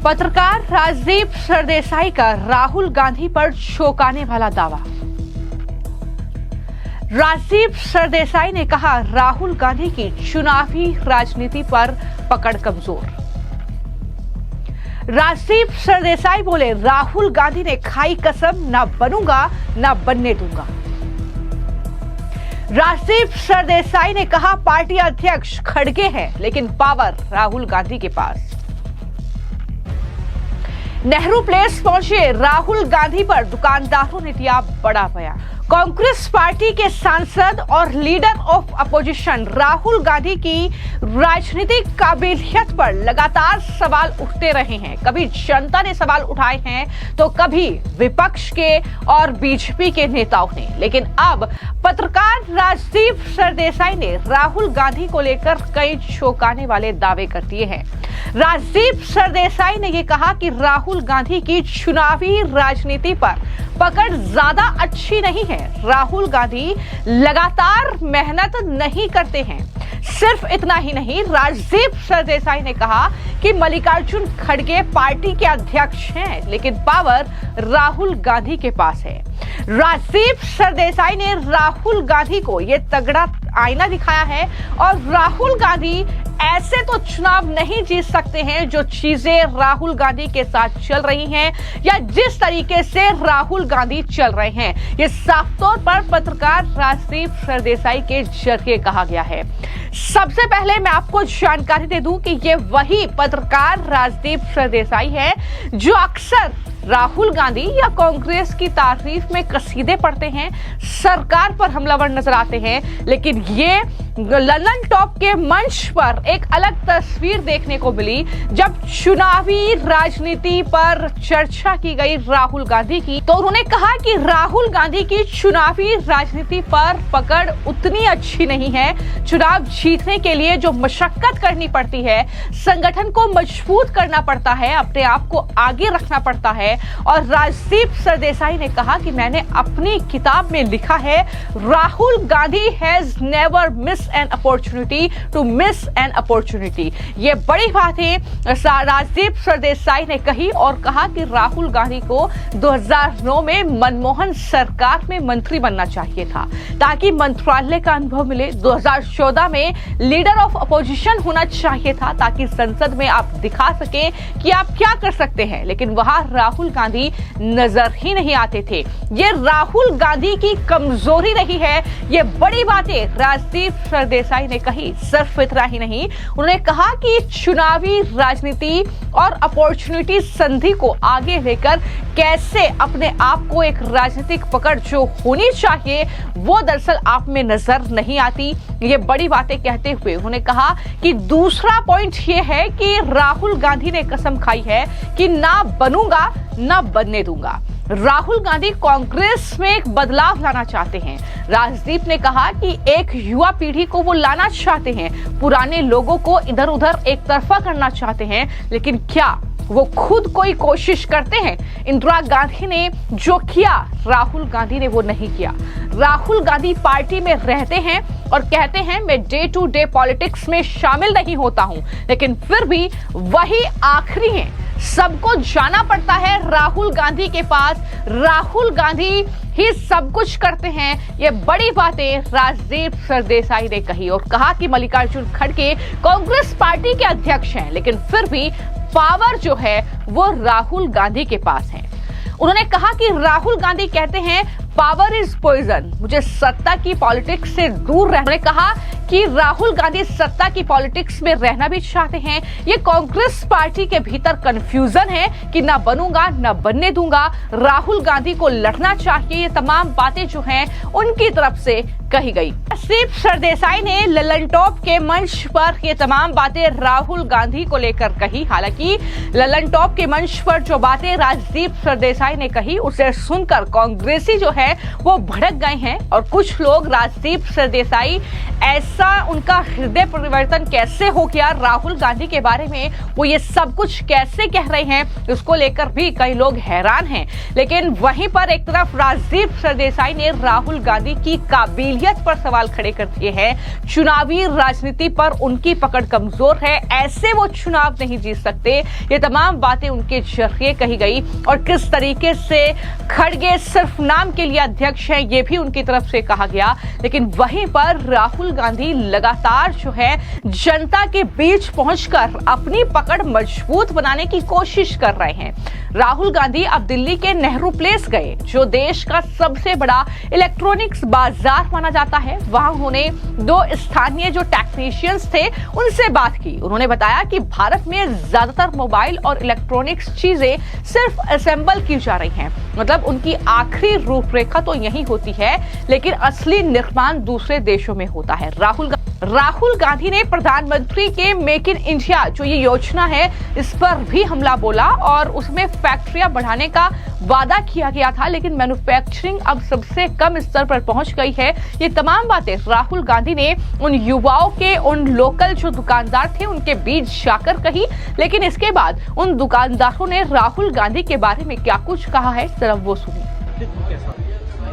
पत्रकार राजदीप सरदेसाई का राहुल गांधी पर चौंकाने वाला दावा। राजदीप सरदेसाई ने कहा, राहुल गांधी की चुनावी राजनीति पर पकड़ कमजोर। राजदीप सरदेसाई बोले, राहुल गांधी ने खाई कसम, ना बनूंगा ना बनने दूंगा। राजदीप सरदेसाई ने कहा, पार्टी अध्यक्ष खड़गे हैं लेकिन पावर राहुल गांधी के पास। नेहरू प्लेस पहुंचे राहुल गांधी पर दुकानदारों ने दिया बड़ा बयान। कांग्रेस पार्टी के सांसद और leader of opposition Rahul Gandhi की राजनीतिक काबिलियत पर लगातार सवाल उठते रहे हैं। कभी जनता ने सवाल उठाए हैं तो कभी विपक्ष के और बीजेपी के नेताओं ने, लेकिन अब पत्रकार राजदीप सरदेसाई ने राहुल गांधी को लेकर कई चौंकाने वाले दावे कर दिए हैं। राजदीप सरदेसाई ने यह कहा कि राहुल गांधी की चुनावी राजनीति पर पकड़ ज्यादा अच्छी नहीं है। राहुल गांधी लगातार मेहनत नहीं करते हैं। सिर्फ इतना ही नहीं, राजदीप सरदेसाई ने कहा कि मल्लिकार्जुन खड़गे पार्टी के अध्यक्ष हैं लेकिन पावर राहुल गांधी के पास है। राजदीप सरदेसाई ने राहुल गांधी को यह तगड़ा आईना दिखाया है और राहुल गांधी ऐसे तो चुनाव नहीं जीत सकते हैं जो चीजें राहुल गांधी के साथ चल रही हैं या जिस तरीके से राहुल गांधी चल रहे हैं। ये साफ तौर पर पत्रकार राजदीप सरदेसाई के जरिए कहा गया है। सबसे पहले मैं आपको जानकारी दे दूं कि ये वही पत्रकार राजदीप सरदेसाई है जो अक्सर राहुल गांधी या कांग्रेस की तारीफ में कसीदे पढ़ते हैं, सरकार पर हमलावर नजर आते हैं, लेकिन ये ललन टॉप के मंच पर एक अलग तस्वीर देखने को मिली जब चुनावी राजनीति पर चर्चा की गई राहुल गांधी की, तो उन्होंने कहा कि राहुल गांधी की चुनावी राजनीति पर पकड़ उतनी अच्छी नहीं है। चुनाव जीतने के लिए जो मशक्कत करनी पड़ती है, संगठन को मजबूत करना पड़ता है, अपने आप को आगे रखना पड़ता है। और राजदीप सरदेसाई ने कहा कि मैंने अपनी किताब में लिखा है, Rahul Gandhi has never miss an opportunity to miss an opportunity. ये बड़ी बात है राजदीप सरदेसाई ने कही और कहा कि राहुल गांधी को 2009 में मनमोहन सरकार में मंत्री बनना चाहिए था ताकि मंत्रालय का अनुभव मिले। 2014 में लीडर ऑफ अपोजिशन होना चाहिए था ताकि संसद में आप दिखा सके कि आप क्या कर सकते हैं, लेकिन वहां राहुल गांधी नजर ही नहीं आते थे। ये राहुल गांधी की कमजोरी रही है। ये बड़ी बातें राजदीप सरदेसाई ने कही। सिर्फ इतना ही नहीं, उन्होंने कहा कि चुनावी राजनीति और अपॉर्चुनिटी संधि को आगे लेकर कैसे अपने आप को एक राजनीतिक पकड़ जो होनी चाहिए वो दरअसल आप में नजर नहीं आती। ये बड़ी बातें कहते हुए उन्होंने कहा कि दूसरा पॉइंट ये है कि राहुल गांधी ने कसम खाई है कि ना बनूंगा ना बनने दूंगा। राहुल गांधी कांग्रेस में एक बदलाव लाना चाहते हैं। राजदीप ने कहा कि एक युवा पीढ़ी को वो लाना चाहते हैं, पुराने लोगों को इधर उधर एक तरफा करना चाहते हैं, लेकिन क्या वो खुद कोई कोशिश करते हैं? इंदिरा गांधी ने जो किया राहुल गांधी ने वो नहीं किया। राहुल गांधी पार्टी में रहते हैं और कहते हैं मैं डे टू डे पॉलिटिक्स में शामिल नहीं होता हूं, लेकिन फिर भी वही आखिरी हैं। सबको जाना पड़ता है राहुल गांधी के पास। राहुल गांधी ही सब कुछ करते हैं। ये बड़ी बातें राजदीप सरदेसाई ने कही और कहा कि मल्लिकार्जुन खड़गे कांग्रेस पार्टी के अध्यक्ष हैं, लेकिन फिर भी पावर जो है वो राहुल गांधी के पास है। उन्होंने कहा कि राहुल गांधी कहते हैं पावर इज पॉइजन, मुझे सत्ता की पॉलिटिक्स से दूर रहना। उन्होंने कहा कि राहुल गांधी सत्ता की पॉलिटिक्स में रहना भी चाहते हैं। ये कांग्रेस पार्टी के भीतर कंफ्यूजन है कि ना बनूंगा ना बनने दूंगा, राहुल गांधी को लड़ना चाहिए। ये तमाम बातें जो हैं उनकी तरफ से कही गई। राजदीप सरदेसाई ने ललन टॉप के मंच पर ये तमाम बातें राहुल गांधी को लेकर कही। हालांकि ललन टॉप के मंच पर जो बातें राजदीप सरदेसाई ने कही उसे सुनकर कांग्रेसी जो है वो भड़क गए हैं और कुछ लोग राजदीप सरदेसाई ऐसा उनका हृदय परिवर्तन कैसे हो गया राहुल गांधी के बारे में, वो ये सब कुछ कैसे कह रहे हैं, इसको लेकर भी कई लोग हैरान हैं। लेकिन वहीं पर एक तरफ राजदीप सरदेसाई ने राहुल गांधी की काबिलियत काबिलियत पर सवाल खड़े कर दिए हैं। चुनावी राजनीति पर उनकी पकड़ कमजोर है, ऐसे वो चुनाव नहीं जीत सकते। ये तमाम बातें उनके जरिए कही गई और किस तरीके से खड़गे सिर्फ नाम के लिए अध्यक्ष हैं, ये भी उनकी तरफ से कहा गया। लेकिन वहीं पर राहुल गांधी लगातार जो है जनता के बीच पहुंचकर अपनी पकड़ मजबूत बनाने की कोशिश कर रहे हैं। राहुल गांधी अब दिल्ली के नेहरू प्लेस गए, जो देश का सबसे बड़ा इलेक्ट्रॉनिक्स बाजार माना जाता है। वहां उन्होंने 2 स्थानीय जो टेक्नीशियंस थे उनसे बात की। उन्होंने बताया कि भारत में ज्यादातर मोबाइल और इलेक्ट्रॉनिक्स चीजें सिर्फ असेंबल की जा रही हैं, मतलब उनकी आखिरी रूपरेखा तो यही होती है, लेकिन असली निर्माण दूसरे देशों में होता है। राहुल गांधी ने प्रधानमंत्री के मेक इन इंडिया जो ये योजना है इस पर भी हमला बोला और उसमें फैक्ट्रियां बढ़ाने का वादा किया गया था, लेकिन मैन्युफैक्चरिंग अब सबसे कम स्तर पर पहुंच गई है। ये तमाम बातें राहुल गांधी ने उन युवाओं के, उन लोकल जो दुकानदार थे उनके बीच जाकर कही। लेकिन इसके बाद उन दुकानदारों ने राहुल गांधी के बारे में क्या कुछ कहा है, जरा वो सुनिए।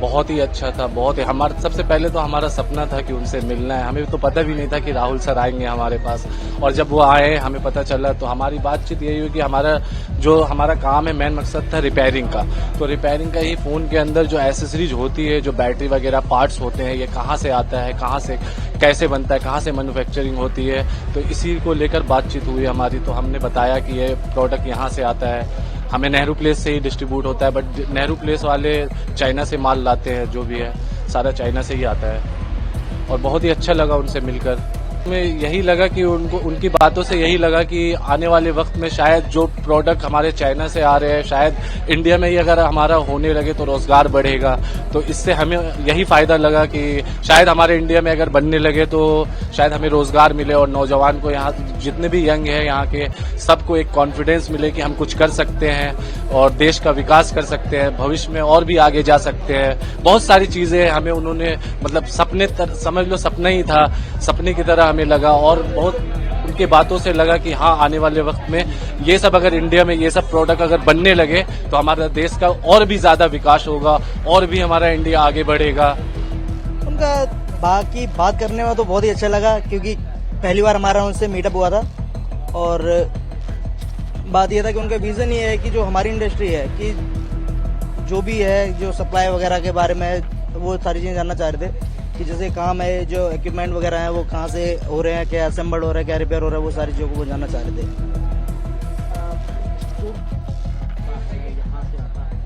बहुत ही अच्छा था, बहुत ही सबसे पहले तो हमारा सपना था कि उनसे मिलना है। हमें तो पता भी नहीं था कि राहुल सर आएंगे हमारे पास, और जब वो आए हमें पता चला तो हमारी बातचीत यही हुई कि हमारा काम है, मेन मकसद था रिपेयरिंग का। तो रिपेयरिंग का ही फोन के अंदर जो एसेसरीज होती है, जो बैटरी वगैरह पार्ट्स होते हैं, ये कहाँ से आता है, कहाँ से कैसे बनता है, कहाँ से मैन्युफैक्चरिंग होती है, तो इसी को लेकर बातचीत हुई हमारी। तो हमने बताया कि ये प्रोडक्ट यहाँ से आता है, हमें नेहरू प्लेस से ही डिस्ट्रीब्यूट होता है, बट नेहरू प्लेस वाले चाइना से माल लाते हैं, जो भी है सारा चाइना से ही आता है। और बहुत ही अच्छा लगा उनसे मिलकर। में यही लगा कि उनकी बातों से यही लगा कि आने वाले वक्त में शायद जो प्रोडक्ट हमारे चाइना से आ रहे हैं, शायद इंडिया में ही अगर हमारा होने लगे तो रोजगार बढ़ेगा। तो इससे हमें यही फायदा लगा कि शायद हमारे इंडिया में अगर बनने लगे तो शायद हमें रोजगार मिले और नौजवान को, यहाँ जितने भी यंग है यहाँ के, सबको एक कॉन्फिडेंस मिले कि हम कुछ कर सकते हैं और देश का विकास कर सकते हैं, भविष्य में और भी आगे जा सकते हैं। बहुत सारी चीजें हमें उन्होंने, मतलब सपने समझ लो, सपना ही था, सपने की तरह हमें लगा। और बहुत उनके बातों से लगा कि हाँ, आने वाले वक्त में ये सब अगर इंडिया में ये सब प्रोडक्ट अगर बनने लगे तो हमारा देश का और भी ज्यादा विकास होगा और भी हमारा इंडिया आगे बढ़ेगा। उनका बाकी बात करने में तो बहुत ही अच्छा लगा, क्योंकि पहली बार हमारा उनसे मीटअप हुआ था। और बात यह था कि उनका विजन ये है कि जो हमारी इंडस्ट्री है, कि जो भी है, जो सप्लाई वगैरह के बारे में वो सारी चीजें जानना चाह रहे थे कि जैसे काम है, जो इक्विपमेंट वगैरह है वो कहाँ से हो रहे हैं, क्या असेंबल्ड हो रहा है, क्या रिपेयर हो रहा है, वो सारी चीजों को वो जानना चाह रहे थे।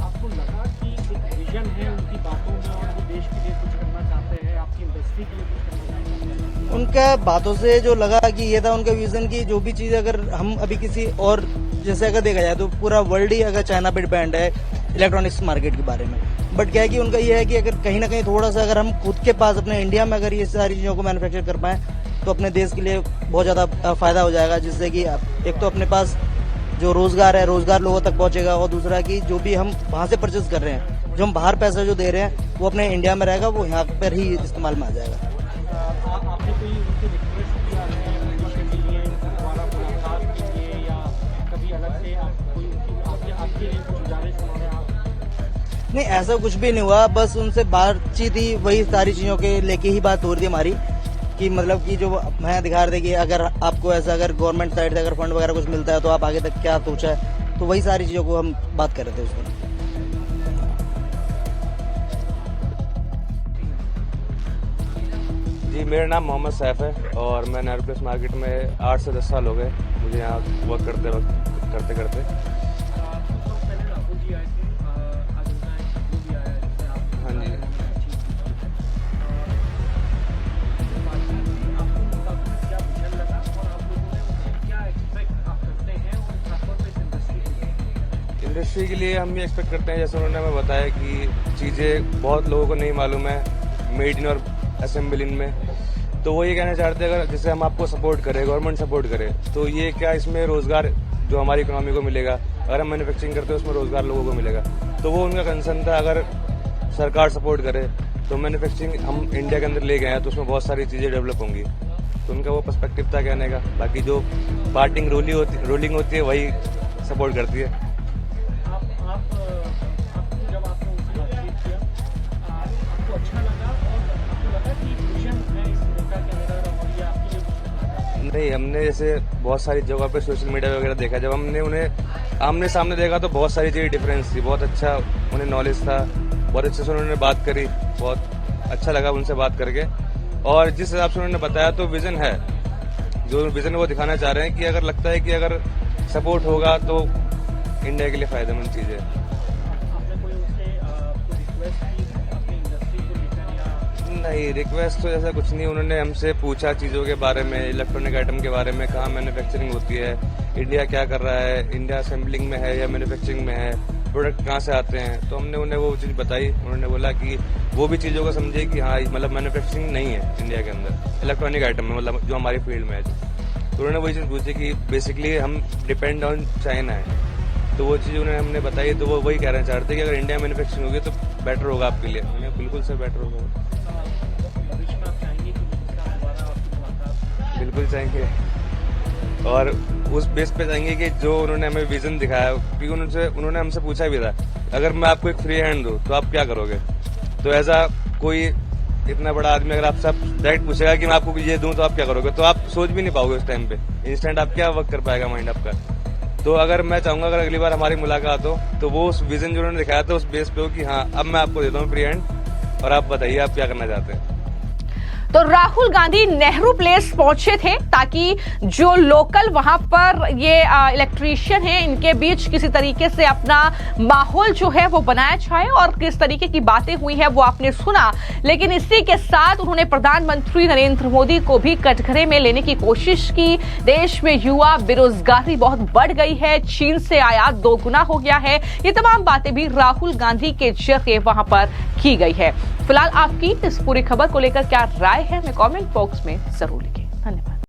आपको लगा कि एक विजन है उनकी बातों में और वो देश के लिए कुछ करना चाहते हैं, आपकी इंडस्ट्री के लिए कुछ करना चाहते हैं? उनका बातों से जो लगा कि ये था उनका विजन की जो भी चीज, अगर हम अभी किसी और, जैसे अगर देखा जाए तो पूरा वर्ल्ड ही अगर चाइना पे डिपेंड है इलेक्ट्रॉनिक्स मार्केट के बारे में, बट क्या है कि उनका ये है कि अगर कहीं ना कहीं थोड़ा सा अगर हम खुद के पास अपने इंडिया में अगर ये सारी चीजों को मैन्युफैक्चर कर पाए तो अपने देश के लिए बहुत ज्यादा फायदा हो जाएगा, जिससे कि एक तो अपने पास जो रोजगार है, रोजगार लोगों तक पहुंचेगा, और दूसरा कि जो भी हम वहां से परचेज कर रहे हैं, जो हम बाहर पैसा जो दे रहे हैं वो अपने इंडिया में रहेगा, वो यहाँ पर ही इस्तेमाल में आ जाएगा। आपने कोई उनसे रिक्वेस्ट किया है के लिए, दोबारा मुलाकात के लिए, या कभी अलग से कोई आपके लिए कुछ गुजारिश उन्होंने? नहीं, ऐसा कुछ भी नहीं हुआ, बस उनसे बातचीत ही वही सारी चीजों के लेके ही बात हो रही थी हमारी, कि मतलब कि जो मैं दिखा रहे थे कि अगर आपको ऐसा अगर गवर्नमेंट साइड से अगर फंड वगैरह कुछ मिलता है तो आप आगे तक क्या सोचा है, तो वही सारी चीजों को हम बात कर रहे थे उस दिन। जी, मेरा नाम मोहम्मद सैफ है और मैं नेहरू प्लेस मार्केट में 8 से 10 साल हो गए मुझे यहाँ वर्क करते। हाँ जी, इंडस्ट्री के लिए हम ये एक्सपेक्ट करते हैं, जैसे उन्होंने हमें बताया कि चीज़ें बहुत लोगों को नहीं मालूम है मेड इन और असेंबल इन में, तो वो ये कहना चाहते हैं अगर जैसे हम आपको सपोर्ट करें, गवर्नमेंट सपोर्ट करे, तो ये क्या इसमें रोजगार जो हमारी इकोनॉमी को मिलेगा, अगर हम मैन्युफैक्चरिंग करते हैं उसमें रोजगार लोगों को मिलेगा। तो वो उनका कंसर्न था, अगर सरकार सपोर्ट करे तो मैन्युफैक्चरिंग हम इंडिया के अंदर ले गए हैं तो उसमें बहुत सारी चीज़ें डेवलप होंगी। तो उनका वो पर्सपेक्टिव था कहने का। बाकी जो पार्टिंग रोलिंग होती है वही सपोर्ट करती है। जब आपने उनसे बातचीत किया, आपको अच्छा लगा और आपको लगा नहीं, हमने जैसे बहुत सारी जगह पे सोशल मीडिया वगैरह देखा, जब हमने उन्हें आमने सामने देखा तो बहुत सारी चीज़ें डिफरेंस थी। बहुत अच्छा उन्हें नॉलेज था, बहुत अच्छे से उन्होंने बात करी, बहुत अच्छा लगा उनसे बात करके। और जिस हिसाब से उन्होंने बताया तो विजन है, जो विजन वो दिखाना चाह रहे हैं कि अगर लगता है कि अगर सपोर्ट होगा तो इंडिया के लिए फायदेमंद चीज़ है। आपने कोई उनसे रिक्वेस्ट की अपनी इंडस्ट्री को लेकर या नहीं, रिक्वेस्ट तो ऐसा कुछ नहीं। उन्होंने हमसे पूछा चीज़ों के बारे में, इलेक्ट्रॉनिक आइटम के बारे में, कहाँ मैन्युफैक्चरिंग होती है, इंडिया क्या कर रहा है, इंडिया असेंबलिंग में है या मैन्युफैक्चरिंग में है, प्रोडक्ट कहाँ से आते हैं। तो हमने उन्हें वो चीज़ बताई। उन्होंने बोला कि वो भी चीज़ों को समझे कि हाँ मतलब मैन्युफैक्चरिंग नहीं है इंडिया के अंदर इलेक्ट्रॉनिक आइटम में, मतलब जो हमारी फील्ड में है। तो उन्होंने वही चीज़ पूछी कि बेसिकली हम डिपेंड ऑन चाइना है, तो वो चीज़ उन्हें हमने बताई। तो वो वही कहना चाहते कि अगर इंडिया मैन्युफैक्चरिंग होगी तो बेटर होगा आपके लिए। उन्हें बिल्कुल से बेटर होगा, भविष्य में आप चाहेंगे कि उनका दोबारा आपकी मुलाकात? बिल्कुल चाहेंगे। और उस बेस पे चाहेंगे कि जो उन्होंने हमें विजन दिखाया, क्योंकि उन्होंने हमसे पूछा भी था अगर मैं आपको एक फ्री हैंड दूं तो आप क्या करोगे। तो ऐसा कोई इतना बड़ा आदमी अगर आपसे डायरेक्ट पूछेगा कि मैं आपको ये दूं तो आप क्या करोगे, तो आप सोच भी नहीं पाओगे उस टाइम पे। इंस्टेंट आप क्या वर्क कर पाएगा माइंड आपका। तो अगर मैं चाहूंगा अगर अगली बार हमारी मुलाकात हो तो वो उस विजन जो उन्होंने दिखाया था उस बेस पे हो कि हाँ अब मैं आपको देता हूँ फ्री हैंड और आप बताइए आप क्या करना चाहते हैं। तो राहुल गांधी नेहरू प्लेस पहुंचे थे ताकि जो लोकल वहां पर ये इलेक्ट्रीशियन है इनके बीच किसी तरीके से अपना माहौल जो है वो बनाया जाए, और किस तरीके की बातें हुई है वो आपने सुना। लेकिन इसी के साथ उन्होंने प्रधानमंत्री नरेंद्र मोदी को भी कटघरे में लेने की कोशिश की। देश में युवा बेरोजगारी बहुत बढ़ गई है, चीन से आयात 2 गुना हो गया है, ये तमाम बातें भी राहुल गांधी के जरिए वहां पर की गई है। फिलहाल आपकी इस पूरी खबर को लेकर क्या राय है, हमें कमेंट बॉक्स में जरूर लिखें। धन्यवाद।